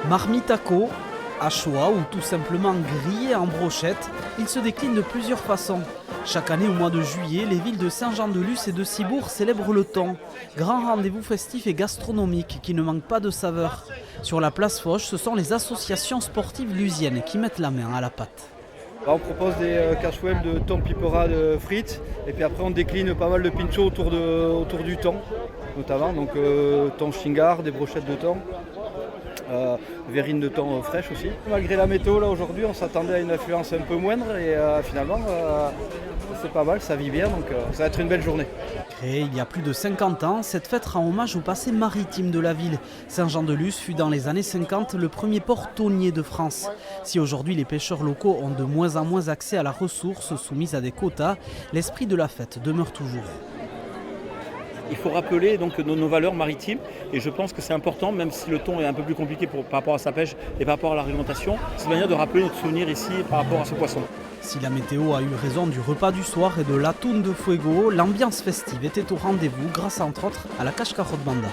Marmite à co, à choix ou tout simplement grillé en brochette, il se décline de plusieurs façons. Chaque année au mois de juillet, les villes de Saint-Jean-de-Luz et de Cibourg célèbrent le thon. Grand rendez-vous festif et gastronomique qui ne manque pas de saveur. Sur la place Foch, ce sont les associations sportives lusiennes qui mettent la main à la pâte. On propose des cassouelles de thon pipera de frites et puis après on décline pas mal de pinchos autour du thon notamment, donc thon chingard, des brochettes de thon, verrines de thon fraîches aussi. Malgré la météo là aujourd'hui on s'attendait à une affluence un peu moindre et finalement c'est pas mal, ça vit bien donc ça va être une belle journée. Créée il y a plus de 50 ans, cette fête rend hommage au passé maritime de la ville. Saint-Jean-de-Luz fut dans les années 50 le premier port thonier de France. Si aujourd'hui les pêcheurs locaux ont de moins en moins accès à la ressource soumise à des quotas, l'esprit de la fête demeure toujours. Il faut rappeler donc nos valeurs maritimes et je pense que c'est important, même si le thon est un peu plus compliqué par rapport à sa pêche et par rapport à la réglementation, c'est une manière de rappeler notre souvenir ici par rapport à ce poisson. Si la météo a eu raison du repas du soir et de l'atoun de fuego, l'ambiance festive était au rendez-vous grâce entre autres à la Cache Carotte Banda.